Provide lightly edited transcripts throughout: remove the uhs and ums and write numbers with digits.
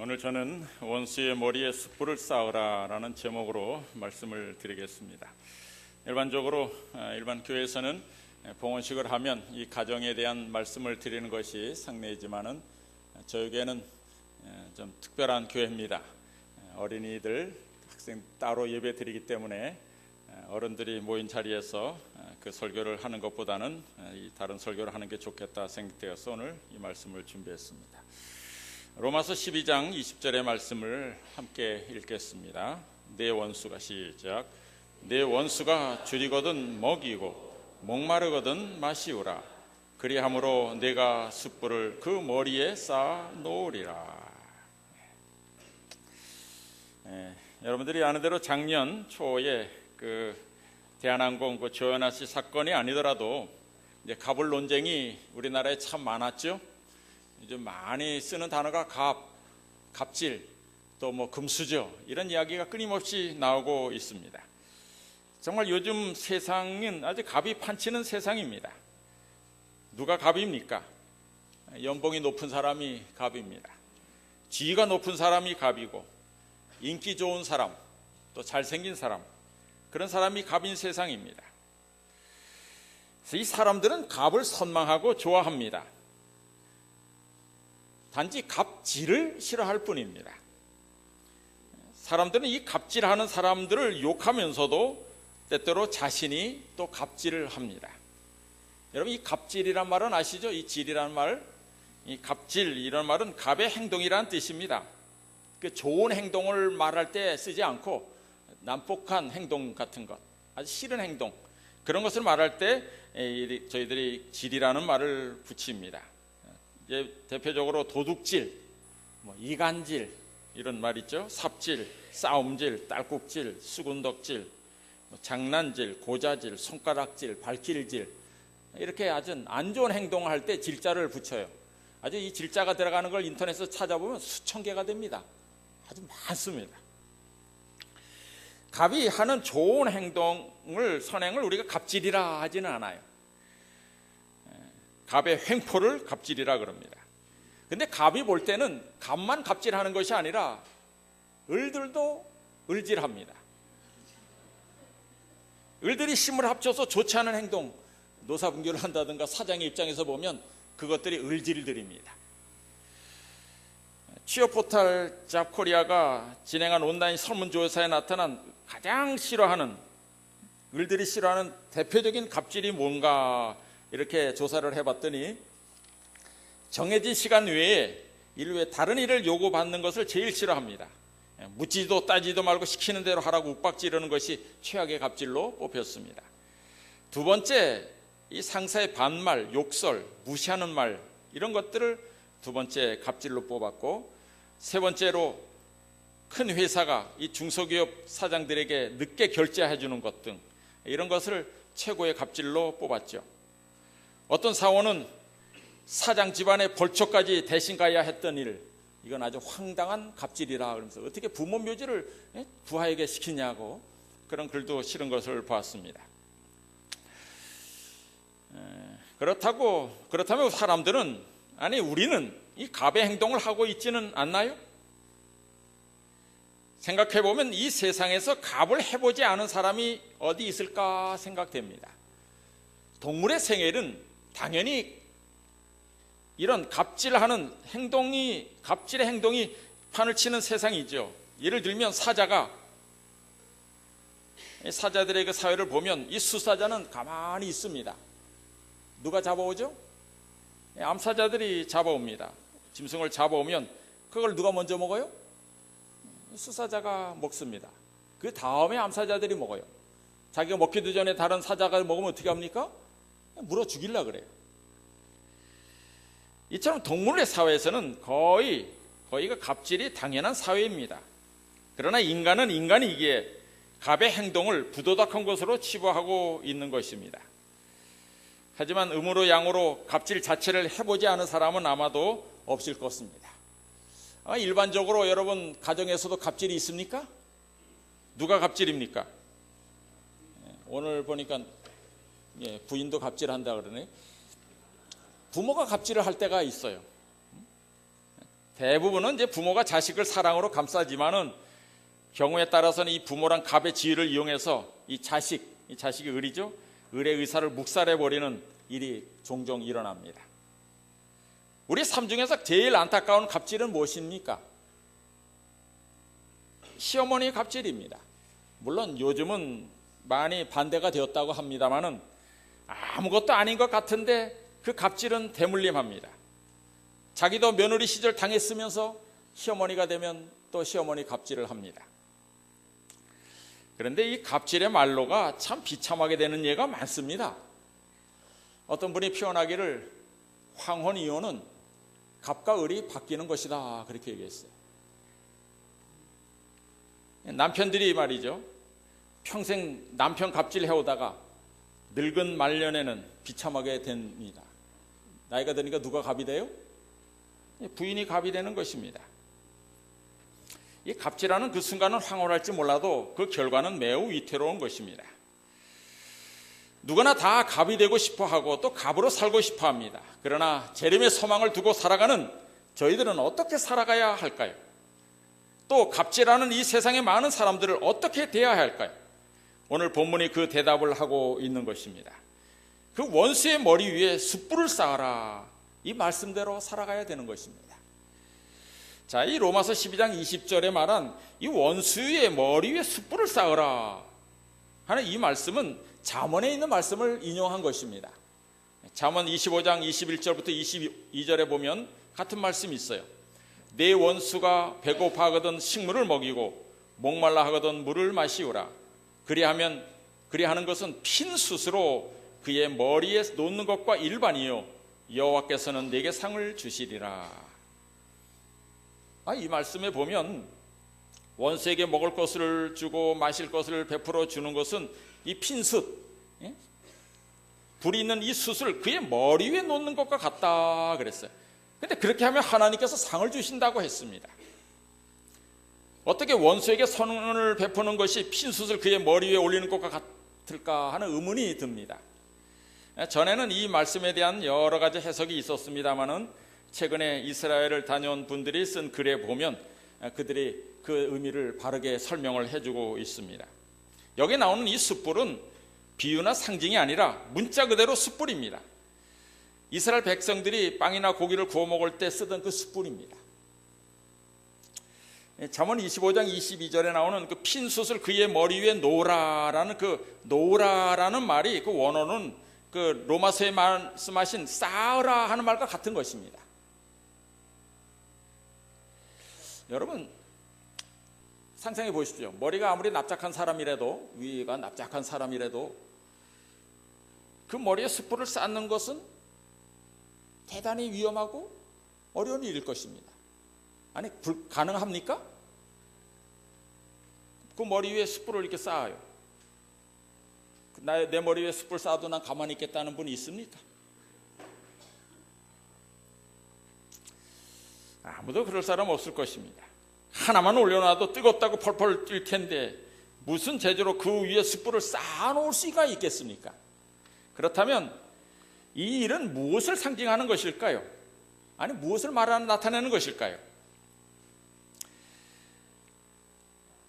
오늘 저는 원수의 머리에 숯불을 쌓으라 라는 제목으로 말씀을 드리겠습니다. 일반적으로 일반 교회에서는 봉헌식을 하면 이 가정에 대한 말씀을 드리는 것이 상례이지만은 저희 교회는 좀 특별한 교회입니다. 어린이들, 학생 따로 예배 드리기 때문에 어른들이 모인 자리에서 그 설교를 하는 것보다는 다른 설교를 하는 게 좋겠다 생각되어서 오늘 이 말씀을 준비했습니다. 로마서 12장 20절의 말씀을 함께 읽겠습니다. 내 원수가 시작. 내 원수가 줄이거든 먹이고 목마르거든 마시우라. 그리함으로 내가 숯불을 그 머리에 쌓아 놓으리라. 여러분들이 아는 대로 작년 초에 그 대한항공 그 조현아 씨 사건이 아니더라도 이제 갑을 논쟁이 우리나라에 참 많았죠. 요즘 많이 쓰는 단어가 갑질, 또 뭐 금수저 이런 이야기가 끊임없이 나오고 있습니다. 정말 요즘 세상은 아주 갑이 판치는 세상입니다. 누가 갑입니까? 연봉이 높은 사람이 갑입니다. 지위가 높은 사람이 갑이고 인기 좋은 사람, 또 잘생긴 사람, 그런 사람이 갑인 세상입니다. 그래서 이 사람들은 갑을 선망하고 좋아합니다. 단지 갑질을 싫어할 뿐입니다. 사람들은 이 갑질하는 사람들을 욕하면서도 때때로 자신이 또 갑질을 합니다. 여러분, 이 갑질이란 말은 아시죠? 이 질이란 말, 이 갑질 이런 말은 갑의 행동이란 뜻입니다. 그 좋은 행동을 말할 때 쓰지 않고 난폭한 행동 같은 것, 아주 싫은 행동, 그런 것을 말할 때 저희들이 질이라는 말을 붙입니다. 이제 대표적으로 도둑질, 이간질 이런 말 있죠. 삽질, 싸움질, 딸꾹질, 수군덕질, 장난질, 고자질, 손가락질, 발길질, 이렇게 아주 안 좋은 행동을 할 때 질자를 붙여요. 아주 이 질자가 들어가는 걸 인터넷에서 찾아보면 수천 개가 됩니다. 아주 많습니다. 갑이 하는 좋은 행동을, 선행을 우리가 갑질이라 하지는 않아요. 갑의 횡포를 갑질이라 그럽니다. 근데 갑이 볼 때는 갑만 갑질하는 것이 아니라 을들도 을질합니다. 을들이 힘을 합쳐서 좋지 않은 행동, 노사분규를 한다든가 사장의 입장에서 보면 그것들이 을질들입니다. 취업 포털 잡코리아가 진행한 온라인 설문조사에 나타난 가장 싫어하는, 을들이 싫어하는 대표적인 갑질이 뭔가 이렇게 조사를 해봤더니 정해진 시간 외에 일 외에 다른 일을 요구받는 것을 제일 싫어합니다. 묻지도 따지도 말고 시키는 대로 하라고 욱박지르는 것이 최악의 갑질로 뽑혔습니다. 두 번째, 이 상사의 반말, 욕설, 무시하는 말, 이런 것들을 두 번째 갑질로 뽑았고, 세 번째로 큰 회사가 이 중소기업 사장들에게 늦게 결제해 주는 것 등 이런 것을 최고의 갑질로 뽑았죠. 어떤 사원은 사장 집안의 벌초까지 대신 가야 했던 일, 이건 아주 황당한 갑질이라 그러면서 어떻게 부모 묘지를 부하에게 시키냐고 그런 글도 실은 것을 보았습니다. 그렇다면 사람들은, 아니 우리는 이 갑의 행동을 하고 있지는 않나요? 생각해보면 이 세상에서 갑을 해보지 않은 사람이 어디 있을까 생각됩니다. 동물의 생애는 당연히 이런 갑질하는 행동이, 갑질의 행동이 판을 치는 세상이죠. 예를 들면 사자들의 그 사회를 보면 이 수사자는 가만히 있습니다. 누가 잡아오죠? 암사자들이 잡아옵니다. 짐승을 잡아오면 그걸 누가 먼저 먹어요? 수사자가 먹습니다. 그 다음에 암사자들이 먹어요. 자기가 먹기도 전에 다른 사자가 먹으면 어떻게 합니까? 물어 죽이려고 그래요. 이처럼 동물의 사회에서는 거의가 갑질이 당연한 사회입니다. 그러나 인간은 인간이기에 갑의 행동을 부도덕한 것으로 치부하고 있는 것입니다. 하지만 음으로 양으로 갑질 자체를 해보지 않은 사람은 아마도 없을 것입니다. 일반적으로 여러분 가정에서도 갑질이 있습니까? 누가 갑질입니까? 오늘 보니까 부인도 갑질한다 그러네. 부모가 갑질을 할 때가 있어요. 대부분은 이제 부모가 자식을 사랑으로 감싸지만은 경우에 따라서는 이 부모랑 갑의 지위를 이용해서 이 자식이 을이죠. 을의 의사를 묵살해 버리는 일이 종종 일어납니다. 우리 삶 중에서 제일 안타까운 갑질은 무엇입니까? 시어머니의 갑질입니다. 물론 요즘은 많이 반대가 되었다고 합니다만은 아무것도 아닌 것 같은데 그 갑질은 대물림합니다. 자기도 며느리 시절 당했으면서 시어머니가 되면 또 시어머니 갑질을 합니다. 그런데 이 갑질의 말로가 참 비참하게 되는 예가 많습니다. 어떤 분이 표현하기를 황혼이혼은 갑과 을이 바뀌는 것이다 그렇게 얘기했어요. 남편들이 말이죠, 평생 남편 갑질 해오다가 늙은 말년에는 비참하게 됩니다. 나이가 드니까 누가 갑이 돼요? 부인이 갑이 되는 것입니다. 이 갑질하는 그 순간은 황홀할지 몰라도 그 결과는 매우 위태로운 것입니다. 누구나 다 갑이 되고 싶어하고 또 갑으로 살고 싶어합니다. 그러나 재림의 소망을 두고 살아가는 저희들은 어떻게 살아가야 할까요? 또 갑질하는 이 세상의 많은 사람들을 어떻게 대해야 할까요? 오늘 본문이 그 대답을 하고 있는 것입니다. 그 원수의 머리 위에 숯불을 쌓아라, 이 말씀대로 살아가야 되는 것입니다. 자, 이 로마서 12장 20절에 말한 이 원수의 머리 위에 숯불을 쌓으라 하는 이 말씀은 잠언에 있는 말씀을 인용한 것입니다. 잠언 25장 21절부터 22절에 보면 같은 말씀이 있어요. 내 원수가 배고파하거든 식물을 먹이고 목말라 하거든 물을 마시우라. 그리하는 것은 핀 숯으로 그의 머리에 놓는 것과 일반이요 여호와께서는 내게 상을 주시리라. 이 말씀에 보면 원수에게 먹을 것을 주고 마실 것을 베풀어 주는 것은 이 핀숯, 불이 있는 이 숯을 그의 머리 위에 놓는 것과 같다 그랬어요. 그런데 그렇게 하면 하나님께서 상을 주신다고 했습니다. 어떻게 원수에게 선을 베푸는 것이 핀숯을 그의 머리 위에 올리는 것과 같을까 하는 의문이 듭니다. 전에는 이 말씀에 대한 여러 가지 해석이 있었습니다만은 최근에 이스라엘을 다녀온 분들이 쓴 글에 보면 그들이 그 의미를 바르게 설명을 해주고 있습니다. 여기 나오는 이 숯불은 비유나 상징이 아니라 문자 그대로 숯불입니다. 이스라엘 백성들이 빵이나 고기를 구워 먹을 때 쓰던 그 숯불입니다. 잠언 25장 22절에 나오는 그 핀 숯을 그의 머리 위에 놓으라라는 그 놓으라라는 말이 그 원어는 그 로마서에 말씀하신 쌓으라 하는 말과 같은 것입니다. 여러분 상상해 보십시오. 머리가 아무리 납작한 사람이라도, 위가 납작한 사람이라도 그 머리에 숯불을 쌓는 것은 대단히 위험하고 어려운 일일 것입니다. 아니 가능합니까? 그 머리 위에 숯불을 이렇게 쌓아요. 내 머리 위에 숯불 쌓아도 난 가만히 있겠다는 분이 있습니까? 아무도 그럴 사람 없을 것입니다. 하나만 올려놔도 뜨겁다고 펄펄 뛸 텐데 무슨 재주로 그 위에 숯불을 쌓아놓을 수가 있겠습니까? 그렇다면 이 일은 무엇을 상징하는 것일까요? 아니 무엇을 나타내는 것일까요?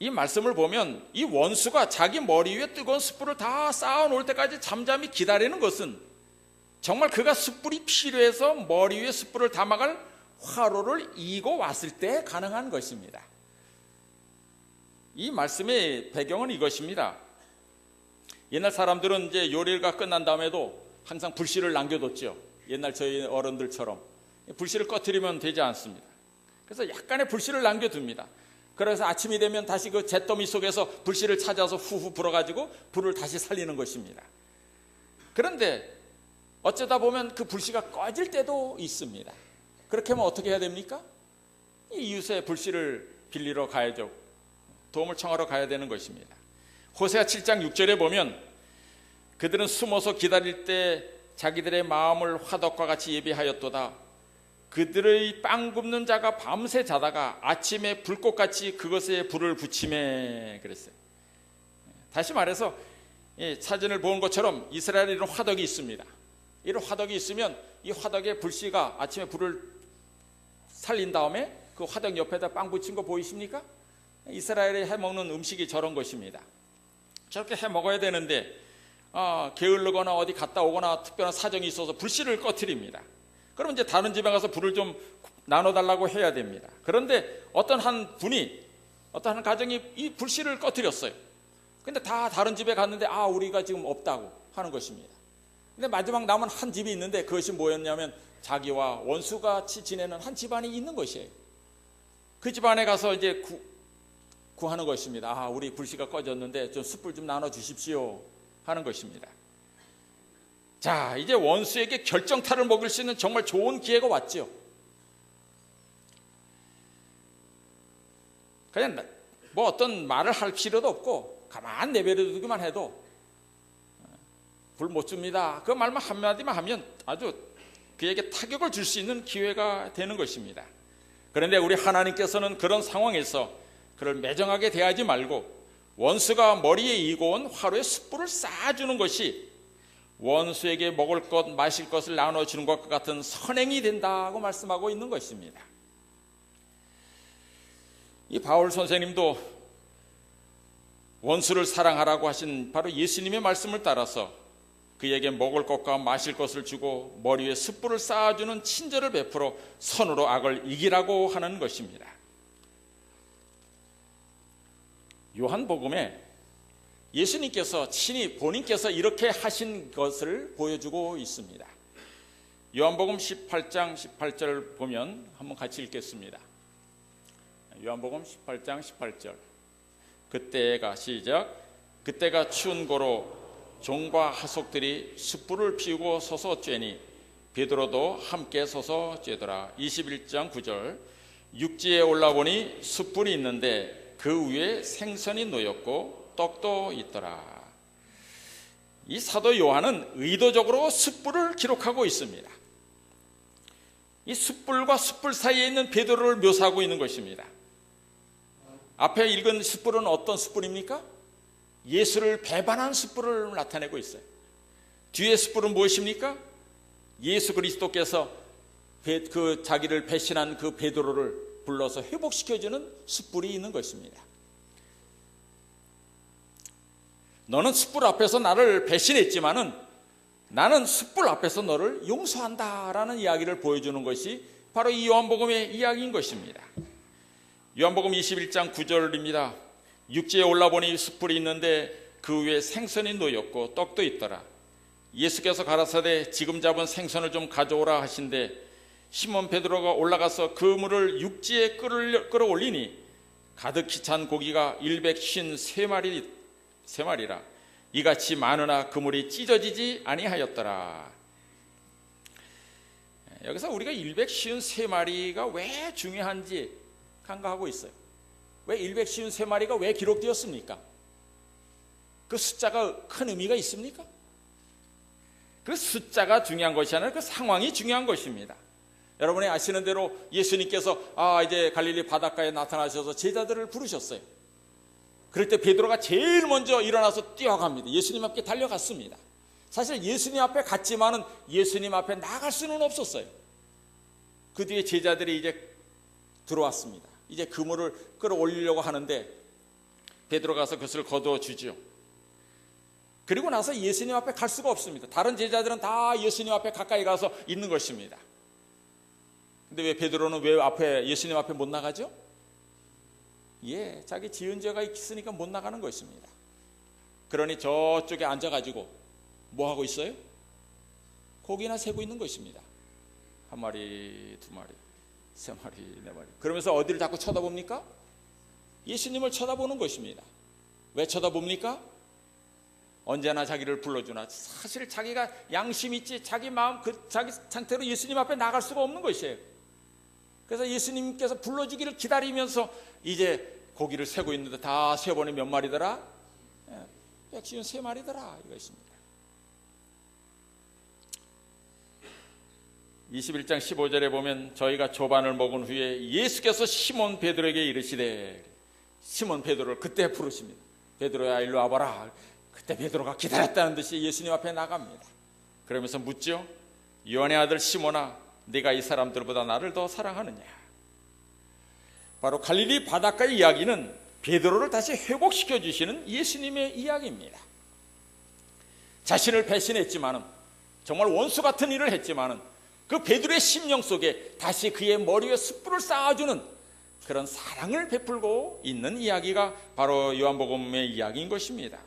이 말씀을 보면 이 원수가 자기 머리 위에 뜨거운 숯불을 다 쌓아놓을 때까지 잠잠히 기다리는 것은 정말 그가 숯불이 필요해서 머리 위에 숯불을 담아갈 화로를 이고 왔을 때 가능한 것입니다. 이 말씀의 배경은 이것입니다. 옛날 사람들은 이제 요리가 끝난 다음에도 항상 불씨를 남겨뒀죠. 옛날 저희 어른들처럼 불씨를 꺼뜨리면 되지 않습니다. 그래서 약간의 불씨를 남겨둡니다. 그래서 아침이 되면 다시 그 잿더미 속에서 불씨를 찾아서 후후 불어가지고 불을 다시 살리는 것입니다. 그런데 어쩌다 보면 그 불씨가 꺼질 때도 있습니다. 그렇게 하면 어떻게 해야 됩니까? 이웃의 불씨를 빌리러 가야죠. 도움을 청하러 가야 되는 것입니다. 호세아 7장 6절에 보면 그들은 숨어서 기다릴 때 자기들의 마음을 화덕과 같이 예비하였도다. 그들의 빵 굽는 자가 밤새 자다가 아침에 불꽃같이 그것에 불을 붙이매 그랬어요. 다시 말해서 사진을 본 것처럼 이스라엘에 이런 화덕이 있습니다. 이런 화덕이 있으면 이 화덕에 불씨가 아침에 불을 살린 다음에 그 화덕 옆에다 빵 붙인 거 보이십니까? 이스라엘에 해먹는 음식이 저런 것입니다. 저렇게 해먹어야 되는데 게을르거나 어디 갔다 오거나 특별한 사정이 있어서 불씨를 꺼트립니다. 그럼 이제 다른 집에 가서 불을 좀 나눠달라고 해야 됩니다. 그런데 어떤 한 가정이 이 불씨를 꺼트렸어요. 근데 다 다른 집에 갔는데 우리가 지금 없다고 하는 것입니다. 근데 마지막 남은 한 집이 있는데 그것이 뭐였냐면 자기와 원수같이 지내는 한 집안이 있는 것이에요. 그 집안에 가서 이제 구하는 것입니다. 우리 불씨가 꺼졌는데 좀 숯불 좀 나눠 주십시오 하는 것입니다. 자, 이제 원수에게 결정타를 먹일 수 있는 정말 좋은 기회가 왔죠. 그냥 뭐 어떤 말을 할 필요도 없고 가만 내버려두기만 해도 불 못 줍니다. 그 말만 한마디만 하면 아주 그에게 타격을 줄 수 있는 기회가 되는 것입니다. 그런데 우리 하나님께서는 그런 상황에서 그를 매정하게 대하지 말고 원수가 머리에 이고 온 화로에 숯불을 쌓아주는 것이 원수에게 먹을 것 마실 것을 나눠주는 것과 같은 선행이 된다고 말씀하고 있는 것입니다. 이 바울 선생님도 원수를 사랑하라고 하신 바로 예수님의 말씀을 따라서 그에게 먹을 것과 마실 것을 주고 머리 위에 숯불을 쌓아주는 친절을 베풀어 선으로 악을 이기라고 하는 것입니다. 요한복음에 예수님께서 친히 본인께서 이렇게 하신 것을 보여주고 있습니다. 요한복음 18장 18절 보면 한번 같이 읽겠습니다. 요한복음 18장 18절. 그때가 시작. 그때가 추운 고로 종과 하속들이 숯불을 피우고 서서 쬐니 베드로도 함께 서서 쬐더라. 21장 9절. 육지에 올라보니 숯불이 있는데 그 위에 생선이 놓였고 떡도 있더라. 이 사도 요한은 의도적으로 숯불을 기록하고 있습니다. 이 숯불과 숯불 사이에 있는 베드로를 묘사하고 있는 것입니다. 앞에 읽은 숯불은 어떤 숯불입니까? 예수를 배반한 숯불을 나타내고 있어요. 뒤에 숯불은 무엇입니까? 예수 그리스도께서 그 자기를 배신한 그 베드로를 불러서 회복시켜주는 숯불이 있는 것입니다. 너는 숯불 앞에서 나를 배신했지만은 나는 숯불 앞에서 너를 용서한다라는 이야기를 보여주는 것이 바로 이 요한복음의 이야기인 것입니다. 요한복음 21장 9절입니다. 육지에 올라보니 숯불이 있는데 그 위에 생선이 놓였고 떡도 있더라. 예수께서 가라사대 지금 잡은 생선을 좀 가져오라 하신대 시몬 베드로가 올라가서 그 물을 육지에 끌어올리니 가득히 찬 고기가 153마리라. 이같이 많으나 그물이 찢어지지 아니하였더라. 여기서 우리가 153마리가 왜 중요한지 간과하고 있어요. 왜 153마리가 왜 기록되었습니까? 그 숫자가 큰 의미가 있습니까? 그 숫자가 중요한 것이 아니라 그 상황이 중요한 것입니다. 여러분이 아시는 대로 예수님께서 이제 갈릴리 바닷가에 나타나셔서 제자들을 부르셨어요. 그럴 때 베드로가 제일 먼저 일어나서 뛰어갑니다. 예수님 앞에 달려갔습니다. 사실 예수님 앞에 갔지만은 예수님 앞에 나갈 수는 없었어요. 그 뒤에 제자들이 이제 들어왔습니다. 이제 그물을 끌어올리려고 하는데 베드로 가서 그것을 거두어 주죠. 그리고 나서 예수님 앞에 갈 수가 없습니다. 다른 제자들은 다 예수님 앞에 가까이 가서 있는 것입니다. 근데 왜 베드로는 왜 예수님 앞에 못 나가죠? 자기 지은 죄가 있으니까 못 나가는 것입니다. 그러니 저쪽에 앉아가지고 뭐 하고 있어요? 고기나 세고 있는 것입니다. 한 마리, 두 마리, 세 마리, 네 마리. 그러면서 어디를 자꾸 쳐다봅니까? 예수님을 쳐다보는 것입니다. 왜 쳐다봅니까? 언제나 자기를 불러주나. 사실 자기가 양심 있지 자기 마음 자기 상태로 예수님 앞에 나갈 수가 없는 것이에요. 그래서 예수님께서 불러주기를 기다리면서 이제 고기를 세고 있는데 다 세번에 몇 마리더라? 153마리더라 이것입니다. 21장 15절에 보면 저희가 조반을 먹은 후에 예수께서 시몬 베드로에게 이르시되 시몬 베드로를 그때 부르십니다. 베드로야 일로 와봐라. 그때 베드로가 기다렸다는 듯이 예수님 앞에 나갑니다. 그러면서 묻죠. 요한의 아들 시몬아 네가 이 사람들보다 나를 더 사랑하느냐. 바로 갈릴리 바닷가의 이야기는 베드로를 다시 회복시켜 주시는 예수님의 이야기입니다. 자신을 배신했지만은, 정말 원수 같은 일을 했지만은 그 베드로의 심령 속에 다시 그의 머리 위에 숯불을 쌓아주는 그런 사랑을 베풀고 있는 이야기가 바로 요한복음의 이야기인 것입니다.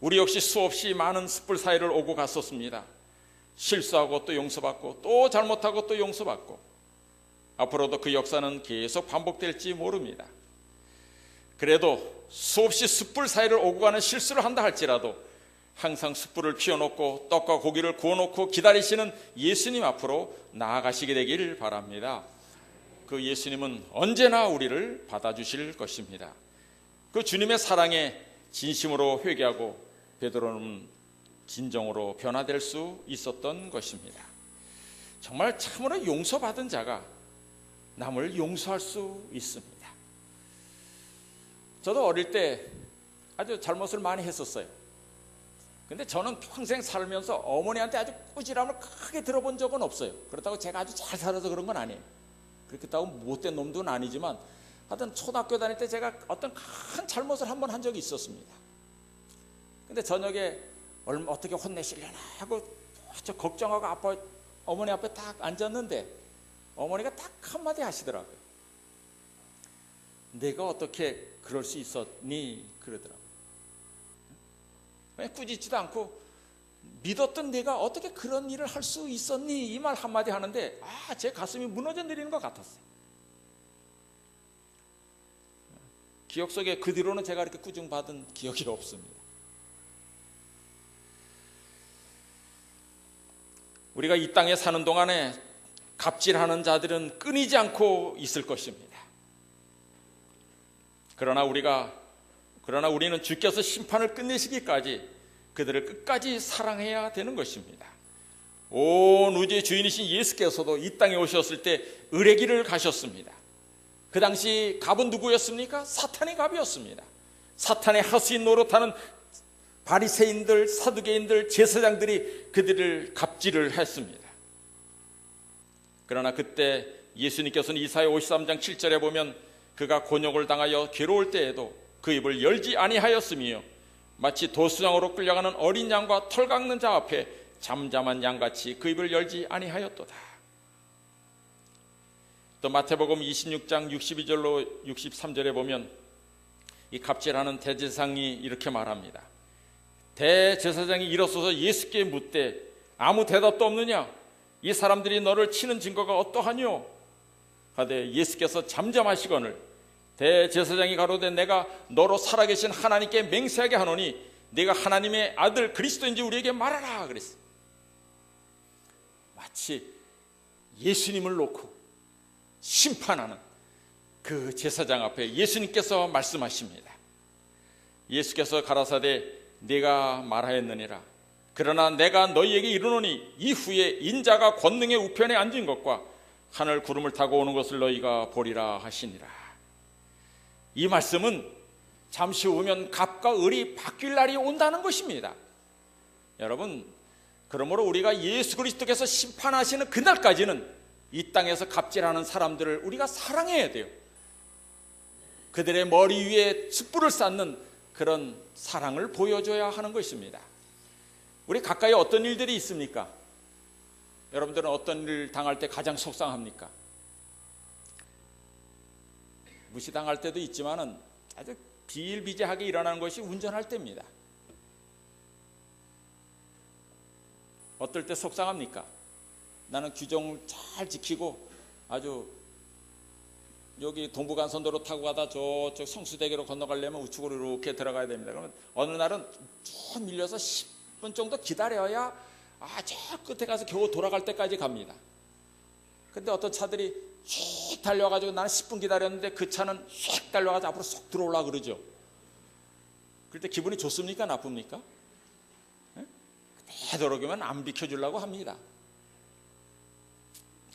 우리 역시 수없이 많은 숯불 사이를 오고 갔었습니다. 실수하고 또 용서받고, 또 잘못하고 또 용서받고, 앞으로도 그 역사는 계속 반복될지 모릅니다. 그래도 수없이 숯불 사이를 오고 가는 실수를 한다 할지라도 항상 숯불을 피워놓고 떡과 고기를 구워놓고 기다리시는 예수님 앞으로 나아가시게 되길 바랍니다. 그 예수님은 언제나 우리를 받아주실 것입니다. 그 주님의 사랑에 진심으로 회개하고 베드로는 진정으로 변화될 수 있었던 것입니다. 정말 참으로 용서받은 자가 남을 용서할 수 있습니다. 저도 어릴 때 아주 잘못을 많이 했었어요. 근데 저는 평생 살면서 어머니한테 아주 꾸지람을 크게 들어본 적은 없어요. 그렇다고 제가 아주 잘 살아서 그런 건 아니에요. 그렇다고 못된 놈도 아니지만 하여튼 초등학교 다닐 때 제가 어떤 큰 잘못을 한 번 한 적이 있었습니다. 근데 저녁에 어떻게 혼내시려나 하고 저 걱정하고 아빠 어머니 앞에 딱 앉았는데 어머니가 딱 한마디 하시더라고요. 내가 어떻게 그럴 수 있었니? 그러더라고요. 꾸짖지도 않고 믿었던 내가 어떻게 그런 일을 할 수 있었니? 이 말 한마디 하는데 제 가슴이 무너져 내리는 것 같았어요. 기억 속에 그 뒤로는 제가 이렇게 꾸중받은 기억이 없습니다. 우리가 이 땅에 사는 동안에 갑질하는 자들은 끊이지 않고 있을 것입니다. 그러나 우리는 주께서 심판을 끝내시기까지 그들을 끝까지 사랑해야 되는 것입니다. 온 우주의 주인이신 예수께서도 이 땅에 오셨을 때 을의 길을 가셨습니다. 그 당시 갑은 누구였습니까? 사탄의 갑이었습니다. 사탄의 하수인 노릇하는 바리새인들, 사두개인들, 제사장들이 그들을 갑질을 했습니다. 그러나 그때 예수님께서는 이사야 53장 7절에 보면 그가 곤욕을 당하여 괴로울 때에도 그 입을 열지 아니하였으며 마치 도수장으로 끌려가는 어린 양과 털 깎는 자 앞에 잠잠한 양같이 그 입을 열지 아니하였도다. 또 마태복음 26장 62절로 63절에 보면 이 갑질하는 대제사장이 이렇게 말합니다. 대제사장이 일어서서 예수께 묻되 아무 대답도 없느냐? 이 사람들이 너를 치는 증거가 어떠하뇨? 하되 예수께서 잠잠하시거늘 대제사장이 가로되 내가 너로 살아계신 하나님께 맹세하게 하노니 네가 하나님의 아들 그리스도인지 우리에게 말하라 그랬어요. 마치 예수님을 놓고 심판하는 그 제사장 앞에 예수님께서 말씀하십니다. 예수께서 가라사대 네가 말하였느니라. 그러나 내가 너희에게 이르노니 이후에 인자가 권능의 우편에 앉은 것과 하늘 구름을 타고 오는 것을 너희가 보리라 하시니라. 이 말씀은 잠시 후면 갑과 을이 바뀔 날이 온다는 것입니다. 여러분, 그러므로 우리가 예수 그리스도께서 심판하시는 그날까지는 이 땅에서 갑질하는 사람들을 우리가 사랑해야 돼요. 그들의 머리 위에 숯불을 쌓는 그런 사랑을 보여줘야 하는 것입니다. 우리 가까이 어떤 일들이 있습니까? 여러분들은 어떤 일 당할 때 가장 속상합니까? 무시당할 때도 있지만은 아주 비일비재하게 일어나는 것이 운전할 때입니다. 어떨 때 속상합니까? 나는 규정을 잘 지키고 아주 여기 동부간선도로 타고 가다 저쪽 성수대교로 건너가려면 우측으로 이렇게 들어가야 됩니다. 그러면 어느 날은 쭉 밀려서 10분 정도 기다려야 저 끝에 가서 겨우 돌아갈 때까지 갑니다. 근데 어떤 차들이 휙 달려가지고 나는 10분 기다렸는데 그 차는 휙 달려가지고 앞으로 쏙 들어오려고 그러죠. 그럴 때 기분이 좋습니까? 나쁩니까? 되도록이면 안 비켜주려고 합니다.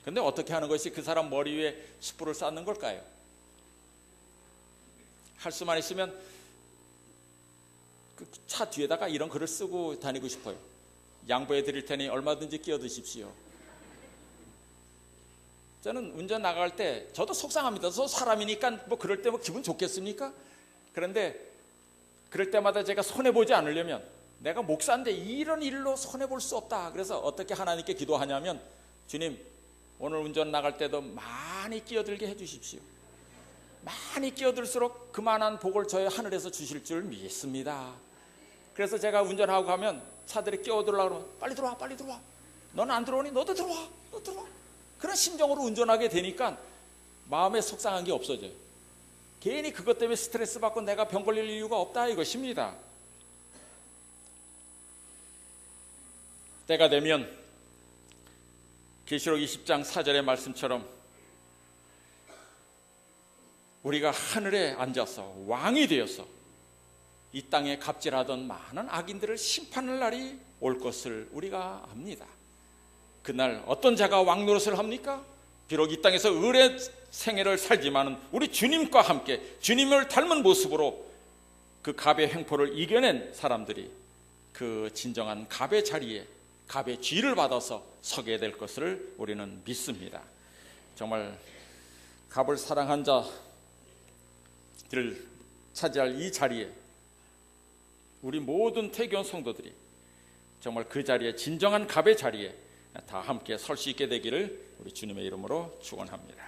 근데 어떻게 하는 것이 그 사람 머리 위에 숯불을 쌓는 걸까요? 할 수만 있으면 그 차 뒤에다가 이런 글을 쓰고 다니고 싶어요. 양보해 드릴 테니 얼마든지 끼어드십시오. 저는 운전 나갈 때 저도 속상합니다. 저 사람이니까 뭐 그럴 때 뭐 기분 좋겠습니까? 그런데 그럴 때마다 제가 손해보지 않으려면, 내가 목사인데 이런 일로 손해볼 수 없다. 그래서 어떻게 하나님께 기도하냐면, 주님 오늘 운전 나갈 때도 많이 끼어들게 해주십시오. 많이 끼어들수록 그만한 복을 저의 하늘에서 주실 줄 믿습니다. 그래서 제가 운전하고 가면 차들이 끼어들려고 그러면 빨리 들어와, 빨리 들어와. 너는 안 들어오니? 너도 들어와, 너 들어와. 그런 심정으로 운전하게 되니까 마음에 속상한 게 없어져요. 괜히 그것 때문에 스트레스 받고 내가 병 걸릴 이유가 없다 이것입니다. 때가 되면 계시록 20장 4절의 말씀처럼 우리가 하늘에 앉아서 왕이 되어서 이 땅에 갑질하던 많은 악인들을 심판할 날이 올 것을 우리가 압니다. 그날 어떤 자가 왕 노릇을 합니까? 비록 이 땅에서 의의 생애를 살지만 우리 주님과 함께 주님을 닮은 모습으로 그 갑의 횡포를 이겨낸 사람들이 그 진정한 갑의 자리에 갑의 쥐를 받아서 서게 될 것을 우리는 믿습니다. 정말 갑을 사랑한 자들을 차지할 이 자리에 우리 모든 태교원 성도들이 정말 그 자리에, 진정한 갑의 자리에 다 함께 설 수 있게 되기를 우리 주님의 이름으로 축원합니다.